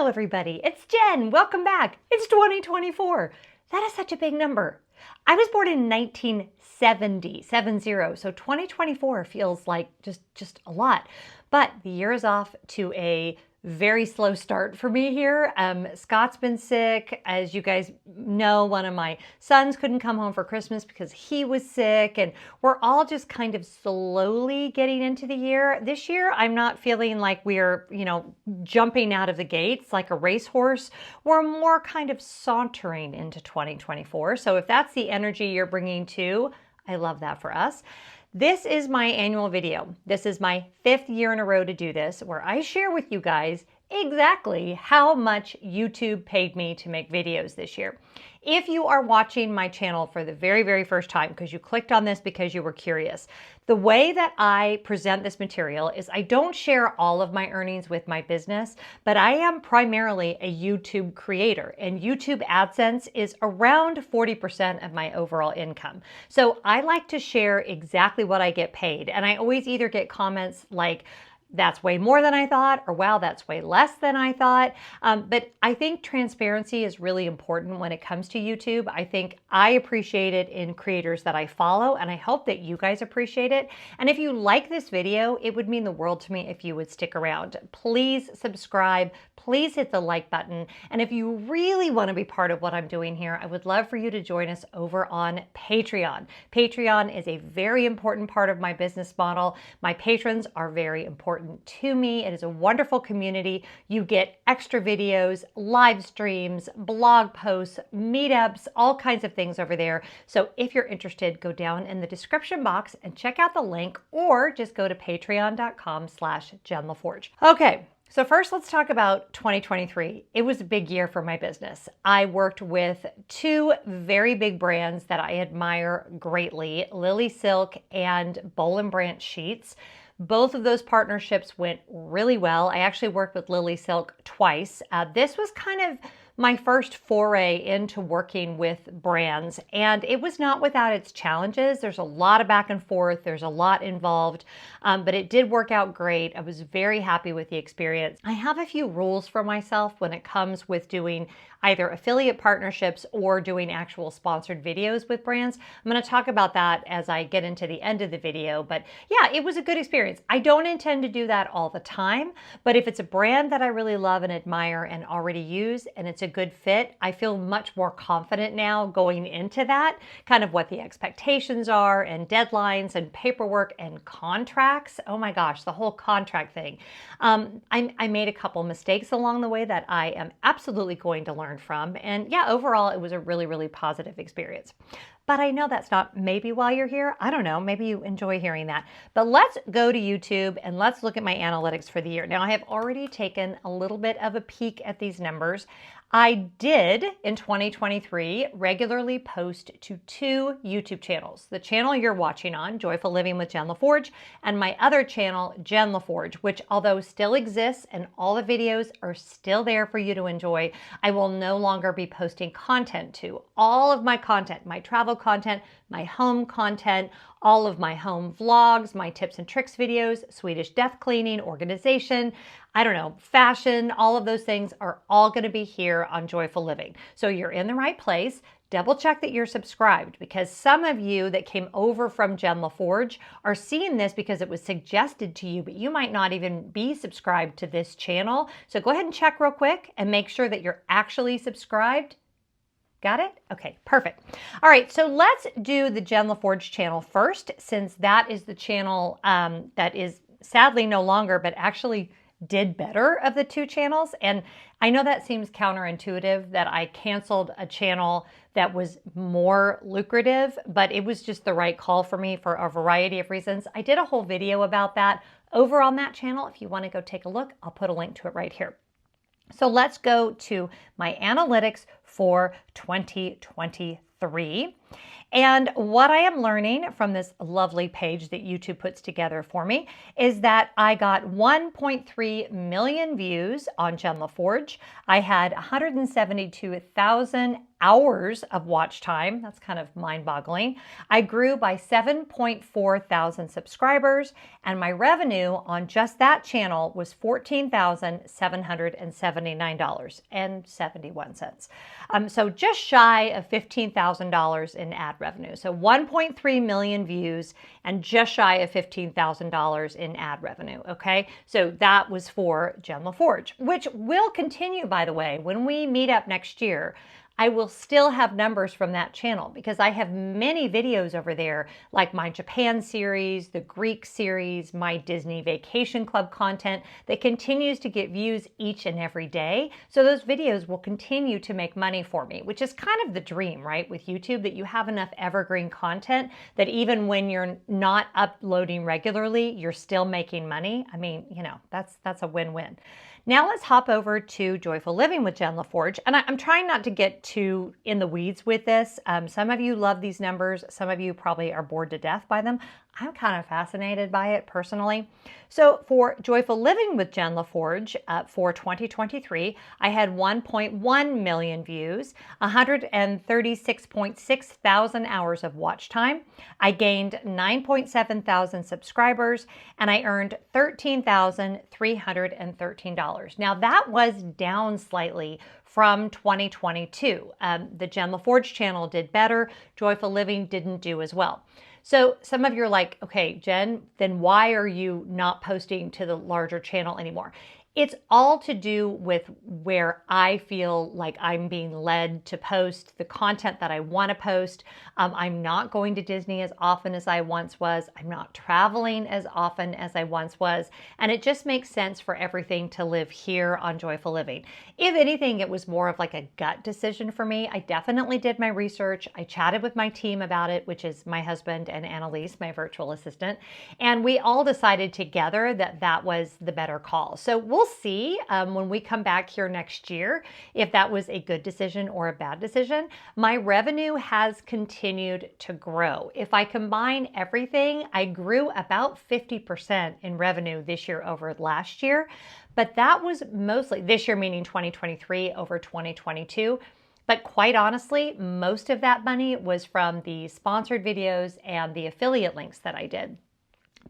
Hello everybody, it's Jen. Welcome back. It's 2024. That is such a big number. I was born in 1970, so 2024 feels like just a lot. But the year is off to a very slow start for me here. Scott's been sick. As you guys know, one of my sons couldn't come home for Christmas because he was sick, and we're all just kind of slowly getting into the year. This year, I'm not feeling like we're, jumping out of the gates like a racehorse. We're more kind of sauntering into 2024. So if that's the energy you're bringing too, I love that for us. This is my annual video. This is my 5th year in a row to do this, where I share with you guys exactly how much YouTube paid me to make videos this year. If you are watching my channel for the very, very first time, because you clicked on this because you were curious, the way that I present this material is I don't share all of my earnings with my business, but I am primarily a YouTube creator, and YouTube AdSense is around 40% of my overall income. So I like to share exactly what I get paid, and I always either get comments like, that's way more than I thought, or wow, that's way less than I thought. But I think transparency is really important when it comes to YouTube. I think I appreciate it in creators that I follow, and I hope that you guys appreciate it. And if you like this video, it would mean the world to me if you would stick around. Please subscribe, please hit the like button. And if you really want to be part of what I'm doing here, I would love for you to join us over on Patreon. Patreon is a very important part of my business model. My patrons are very important to me. It is a wonderful community. You get extra videos, live streams, blog posts, meetups, all kinds of things over there. So if you're interested, go down in the description box and check out the link, or just go to patreon.com/JenLefforge. Okay. So first, let's talk about 2023. It was a big year for my business. I worked with 2 very big brands that I admire greatly, Lily Silk and Boll & Branch Sheets. Both of those partnerships went really well. I actually worked with Lily Silk twice. This was kind of my first foray into working with brands, and it was not without its challenges. There's a lot of back and forth. There's a lot involved, but it did work out great. I was very happy with the experience. I have a few rules for myself when it comes with doing either affiliate partnerships or doing actual sponsored videos with brands. I'm going to talk about that as I get into the end of the video, but yeah, it was a good experience. I don't intend to do that all the time, but if it's a brand that I really love and admire and already use, and it's a good fit, I feel much more confident now going into that, kind of what the expectations are and deadlines and paperwork and contracts. Oh my gosh, the whole contract thing. I made a couple mistakes along the way that I am absolutely going to learn from. And yeah, overall, it was a really, really positive experience. But I know that's not maybe why you're here. I don't know. Maybe you enjoy hearing that. But let's go to YouTube and let's look at my analytics for the year. Now, I have already taken a little bit of a peek at these numbers. I did, in 2023, regularly post to 2 YouTube channels. The channel you're watching on, Joyful Living with Jen Lefforge, and my other channel, Jen Lefforge, which although still exists and all the videos are still there for you to enjoy, I will no longer be posting content to. All of my content, my travel content, my home content, all of my home vlogs, my tips and tricks videos, Swedish death cleaning, organization, I don't know, fashion, all of those things are all going to be here on Joyful Living. So you're in the right place. Double check that you're subscribed, because some of you that came over from Jen Lefforge are seeing this because it was suggested to you, but you might not even be subscribed to this channel. So go ahead and check real quick and make sure that you're actually subscribed. Got it? Okay, perfect. All right, so let's do the Jen Lefforge channel first, since that is the channel that is sadly no longer, but actually did better of the 2 channels. And I know that seems counterintuitive that I canceled a channel that was more lucrative, but it was just the right call for me for a variety of reasons. I did a whole video about that over on that channel. If you want to go take a look, I'll put a link to it right here. So let's go to my analytics for 2023. And what I am learning from this lovely page that YouTube puts together for me is that I got 1.3 million views on Jen Lefforge. I had 172,000 hours of watch time. That's kind of mind-boggling. I grew by 7.4 thousand subscribers, and my revenue on just that channel was $14,779.71. So just shy of $15,000 in ad revenue. So 1.3 million views and just shy of $15,000 in ad revenue. Okay, so that was for Jen Lefforge, which will continue, by the way, when we meet up next year. I will still have numbers from that channel because I have many videos over there, like my Japan series, the Greek series, my Disney Vacation Club content that continues to get views each and every day. So those videos will continue to make money for me, which is kind of the dream, right, with YouTube, that you have enough evergreen content that even when you're not uploading regularly, you're still making money. I mean, you know, that's a win-win. Now let's hop over to Joyful Living with Jen Lefforge. And I'm trying not to get too in the weeds with this. Some of you love these numbers. Some of you probably are bored to death by them. I'm kind of fascinated by it personally. So for Joyful Living with Jen Lefforge for 2023, I had 1.1 million views, 136.6 thousand hours of watch time. I gained 9.7 thousand subscribers, and I earned $13,313. Now that was down slightly from 2022. The Jen Lefforge channel did better. Joyful Living didn't do as well. So some of you are like, okay, Jen, then why are you not posting to the larger channel anymore? It's all to do with where I feel like I'm being led to post the content that I want to post. I'm not going to Disney as often as I once was. I'm not traveling as often as I once was. And it just makes sense for everything to live here on Joyful Living. If anything, it was more of like a gut decision for me. I definitely did my research. I chatted with my team about it, which is my husband and Annalise, my virtual assistant. And we all decided together that that was the better call. So we'll see when we come back here next year if that was a good decision or a bad decision. My revenue has continued to grow. If I combine everything, I grew about 50% in revenue this year over last year, but that was mostly this year, meaning 2023 over 2022. But quite honestly, most of that money was from the sponsored videos and the affiliate links that I did.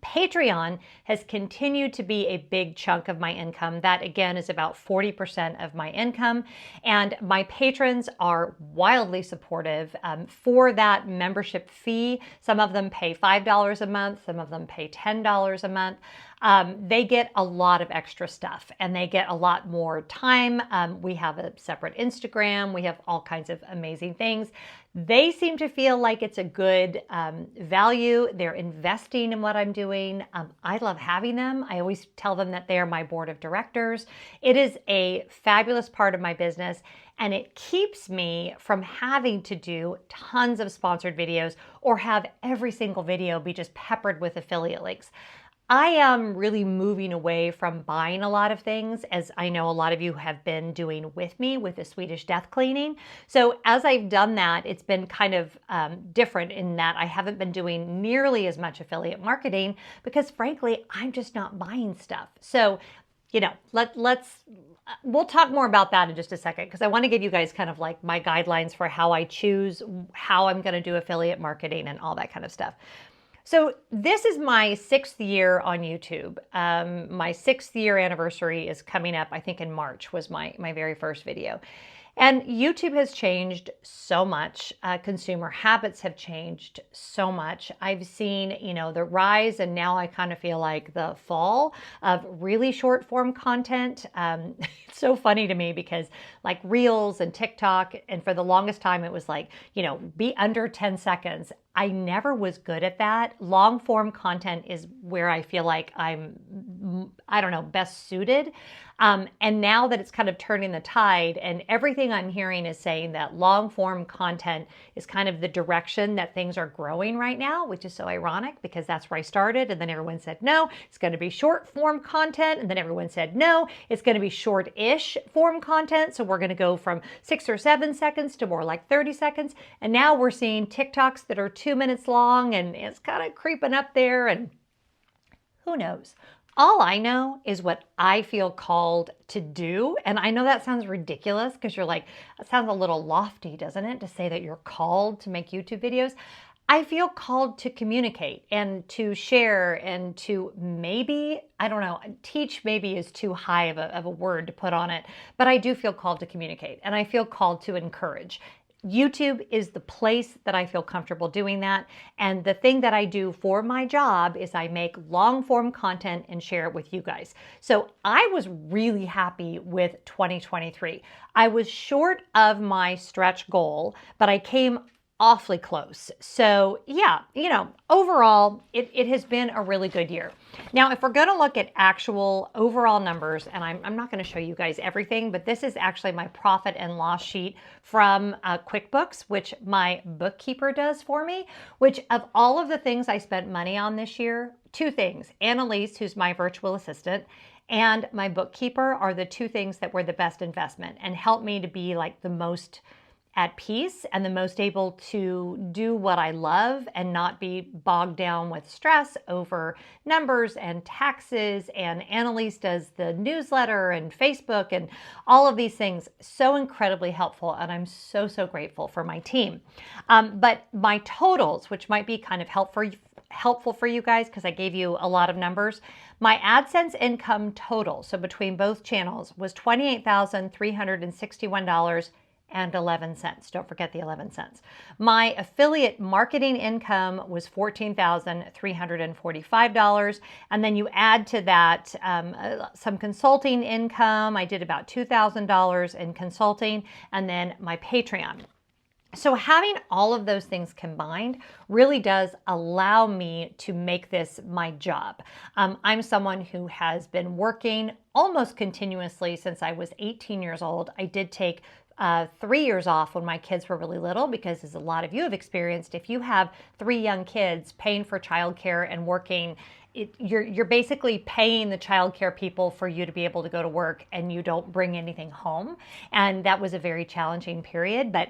Patreon has continued to be a big chunk of my income. That again is about 40% of my income. And my patrons are wildly supportive for that membership fee. Some of them pay $5 a month. Some of them pay $10 a month. They get a lot of extra stuff and they get a lot more time. We have a separate Instagram. We have all kinds of amazing things. They seem to feel like it's a good value. They're investing in what I'm doing. I love having them. I always tell them that they're my board of directors. It is a fabulous part of my business, and it keeps me from having to do tons of sponsored videos or have every single video be just peppered with affiliate links. I am really moving away from buying a lot of things, as I know a lot of you have been doing with me with the Swedish death cleaning. So as I've done that, it's been kind of different in that I haven't been doing nearly as much affiliate marketing because frankly, I'm just not buying stuff. So, you know, we'll talk more about that in just a second because I want to give you guys kind of like my guidelines for how I choose how I'm going to do affiliate marketing and all that kind of stuff. So this is my 6th year on YouTube. My 6th year anniversary is coming up, I think in March was my very first video. And YouTube has changed so much. Consumer habits have changed so much. I've seen, you know, the rise and now I kind of feel like the fall of really short form content. It's so funny to me because like Reels and TikTok, and for the longest time it was like, you know, be under 10 seconds. I never was good at that. Long form content is where I feel like I'm, I don't know, best suited. And now that it's kind of turning the tide, and everything I'm hearing is saying that long form content is kind of the direction that things are growing right now, which is so ironic because that's where I started. And then everyone said, no, it's going to be short form content. And then everyone said, no, it's going to be short-ish form content. So we're going to go from 6 or 7 seconds to more like 30 seconds. And now we're seeing TikToks that are 2 minutes long, and it's kind of creeping up there, and who knows? All I know is what I feel called to do. And I know that sounds ridiculous because you're like, it sounds a little lofty, doesn't it? To say that you're called to make YouTube videos. I feel called to communicate and to share and to maybe, I don't know, teach maybe is too high of a word to put on it, but I do feel called to communicate, and I feel called to encourage. YouTube is the place that I feel comfortable doing that. And the thing that I do for my job is I make long form content and share it with you guys. So I was really happy with 2023. I was short of my stretch goal, but I came awfully close. So yeah, overall, it has been a really good year. Now, if we're going to look at actual overall numbers, and I'm not going to show you guys everything, but this is actually my profit and loss sheet from QuickBooks, which my bookkeeper does for me, which of all of the things I spent money on this year, 2 things, Annalise, who's my virtual assistant, and my bookkeeper are the 2 things that were the best investment and helped me to be like the most at peace and the most able to do what I love and not be bogged down with stress over numbers and taxes. And Annalise does the newsletter and Facebook and all of these things. So incredibly helpful. And I'm so, so grateful for my team. But my totals, which might be kind of helpful for you guys because I gave you a lot of numbers. My AdSense income total, so between both channels, was $28,361 and 11 cents. Don't forget the 11 cents. My affiliate marketing income was $14,345. And then you add to that some consulting income. I did about $2,000 in consulting, and then my Patreon. So having all of those things combined really does allow me to make this my job. I'm someone who has been working almost continuously since I was 18 years old. I did take 3 years off when my kids were really little, because as a lot of you have experienced, if you have 3 young kids, paying for childcare and working, you're basically paying the childcare people for you to be able to go to work, and you don't bring anything home. And that was a very challenging period. But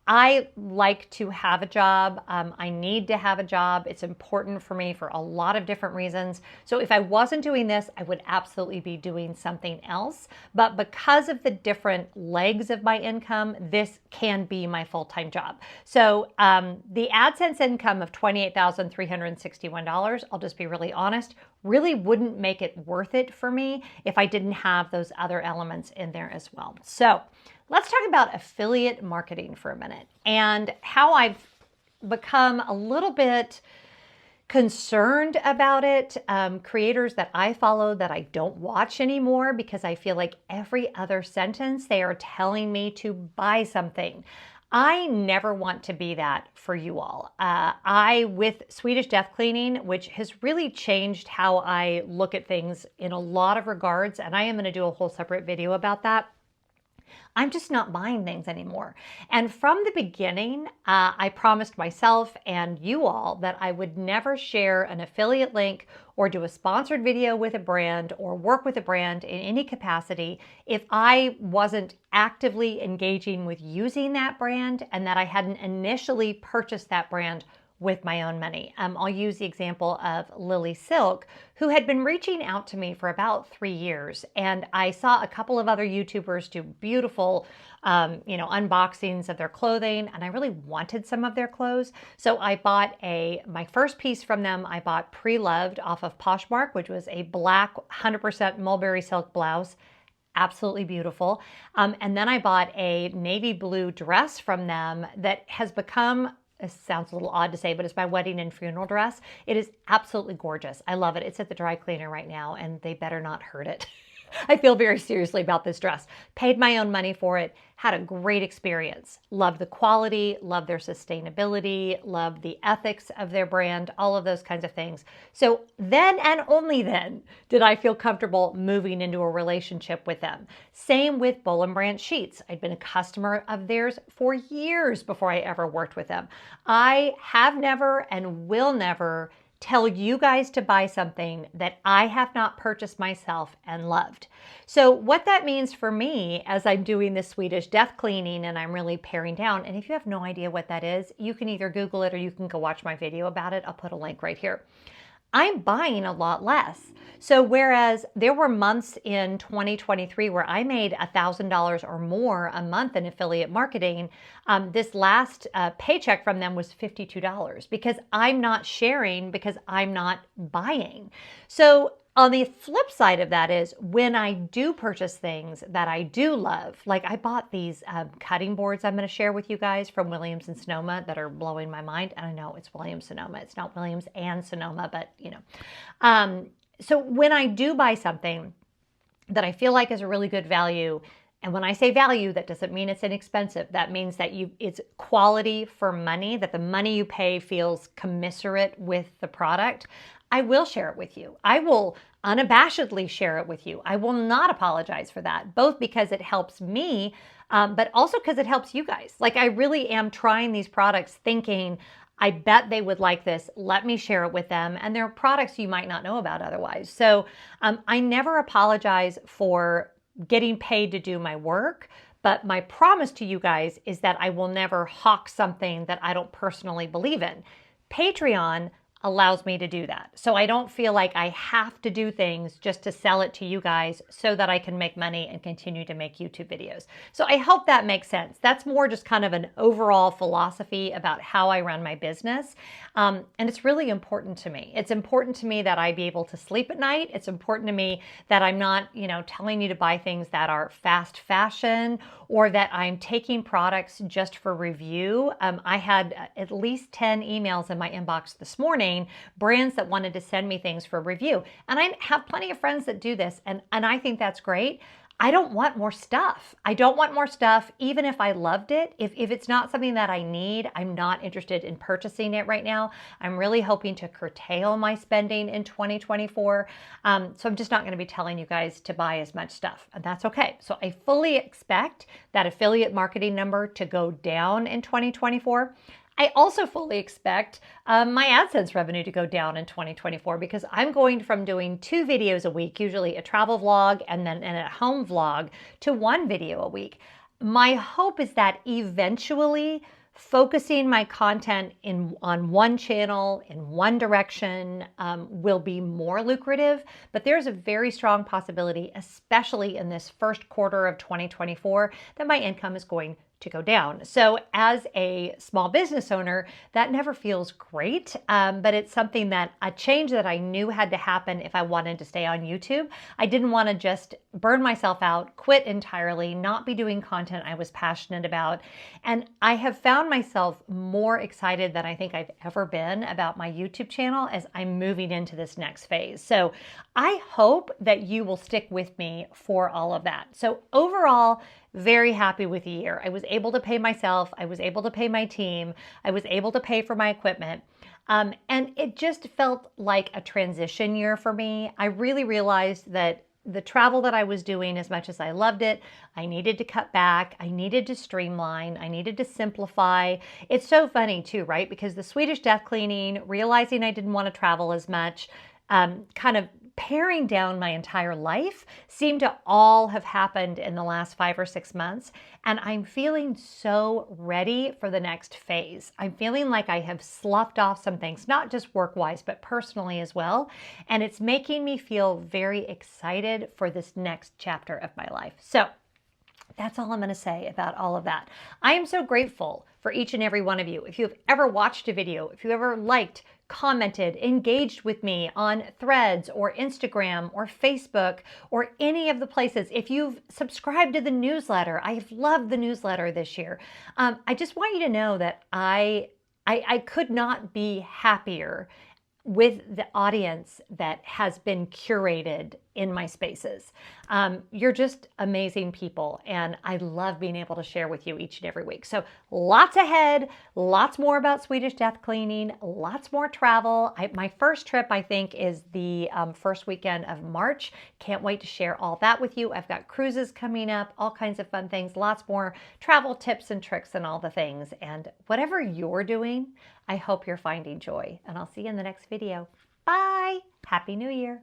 I like to have a job. I need to have a job. It's important for me for a lot of different reasons. So if I wasn't doing this, I would absolutely be doing something else. But because of the different legs of my income, this can be my full-time job. So the AdSense income of $28,361, I'll just be really honest, really wouldn't make it worth it for me if I didn't have those other elements in there as well. So let's talk about affiliate marketing for a minute and how I've become a little bit concerned about it. Creators that I follow that I don't watch anymore because I feel like every other sentence they are telling me to buy something. I never want to be that for you all. With Swedish Death Cleaning, which has really changed how I look at things in a lot of regards, and I am going to do a whole separate video about that. I'm just not buying things anymore. And from the beginning, I promised myself and you all that I would never share an affiliate link or do a sponsored video with a brand or work with a brand in any capacity if I wasn't actively engaging with using that brand and that I hadn't initially purchased that brand with my own money. I'll use the example of Lily Silk, who had been reaching out to me for about 3 years. And I saw a couple of other YouTubers do beautiful, unboxings of their clothing. And I really wanted some of their clothes. So I bought my first piece from them. I bought Pre-Loved off of Poshmark, which was a black 100% mulberry silk blouse. Absolutely beautiful. And then I bought a navy blue dress from them that has become, it sounds a little odd to say, but it's my wedding and funeral dress. It is absolutely gorgeous. I love it. It's at the dry cleaner right now, and they better not hurt it. I feel very seriously about this dress. Paid my own money for it, had a great experience. Love the quality, love their sustainability, love the ethics of their brand, all of those kinds of things. So then and only then did I feel comfortable moving into a relationship with them. Same with Boll and Branch sheets. I'd been a customer of theirs for years before I ever worked with them. I have never and will never tell you guys to buy something that I have not purchased myself and loved. So what that means for me as I'm doing this Swedish death cleaning and I'm really paring down, and if you have no idea what that is, you can either Google it or you can go watch my video about it. I'll put a link right here. I'm buying a lot less. So whereas there were months in 2023 where I made $1,000 or more a month in affiliate marketing, this last paycheck from them was $52 because I'm not sharing, because I'm not buying. So on the flip side of that is when I do purchase things that I do love, like I bought these cutting boards I'm going to share with you guys from Williams and Sonoma that are blowing my mind. And I know it's Williams Sonoma. It's not Williams and Sonoma, but you know. So when I do buy something that I feel like is a really good value, and when I say value, that doesn't mean it's inexpensive. That means that it's quality for money, that the money you pay feels commensurate with the product. I will share it with you. I will unabashedly share it with you. I will not apologize for that, both because it helps me, but also because it helps you guys. Like I really am trying these products thinking, I bet they would like this. Let me share it with them. And they're products you might not know about otherwise. So I never apologize for getting paid to do my work. But my promise to you guys is that I will never hawk something that I don't personally believe in. Patreon allows me to do that. So I don't feel like I have to do things just to sell it to you guys so that I can make money and continue to make YouTube videos. So I hope that makes sense. That's more just kind of an overall philosophy about how I run my business. And it's really important to me. It's important to me that I be able to sleep at night. It's important to me that I'm not, telling you to buy things that are fast fashion or that I'm taking products just for review. I had at least 10 emails in my inbox this morning, brands that wanted to send me things for review. And I have plenty of friends that do this, and I think that's great. I don't want more stuff. I don't want more stuff, even if I loved it. If it's not something that I need, I'm not interested in purchasing it right now. I'm really hoping to curtail my spending in 2024. So I'm just not going to be telling you guys to buy as much stuff, and that's okay. So I fully expect that affiliate marketing number to go down in 2024. I also fully expect my AdSense revenue to go down in 2024 because I'm going from doing 2 videos a week, usually a travel vlog and then an at-home vlog, to 1 video a week. My hope is that eventually focusing my content on one channel in one direction will be more lucrative, but there's a very strong possibility, especially in this first quarter of 2024, that my income is going to go down. So as a small business owner, that never feels great, but it's something that a change that I knew had to happen if I wanted to stay on YouTube. I didn't want to just burn myself out, quit entirely, not be doing content I was passionate about. And I have found myself more excited than I think I've ever been about my YouTube channel as I'm moving into this next phase. So I hope that you will stick with me for all of that. So overall, very happy with the year. I was able to pay myself. I was able to pay my team. I was able to pay for my equipment. And it just felt like a transition year for me. I really realized that the travel that I was doing, as much as I loved it, I needed to cut back. I needed to streamline. I needed to simplify. It's so funny too, right? Because the Swedish death cleaning, realizing I didn't want to travel as much, kind of paring down my entire life seemed to all have happened in the last 5 or 6 months. And I'm feeling so ready for the next phase. I'm feeling like I have sloughed off some things, not just work-wise, but personally as well. And it's making me feel very excited for this next chapter of my life. So that's all I'm going to say about all of that. I am so grateful for each and every one of you. If you have ever watched a video, if you ever liked, commented, engaged with me on Threads or Instagram or Facebook or any of the places. If you've subscribed to the newsletter, I've loved the newsletter this year. I just want you to know that I could not be happier with the audience that has been curated in my spaces. You're just amazing people, and I love being able to share with you each and every week. So lots ahead, lots more about Swedish death cleaning, lots more travel. My first trip, I think, is the first weekend of March. Can't wait to share all that with you. I've got cruises coming up, all kinds of fun things, lots more travel tips and tricks and all the things. And whatever you're doing, I hope you're finding joy. And I'll see you in the next video. Bye. Happy New Year.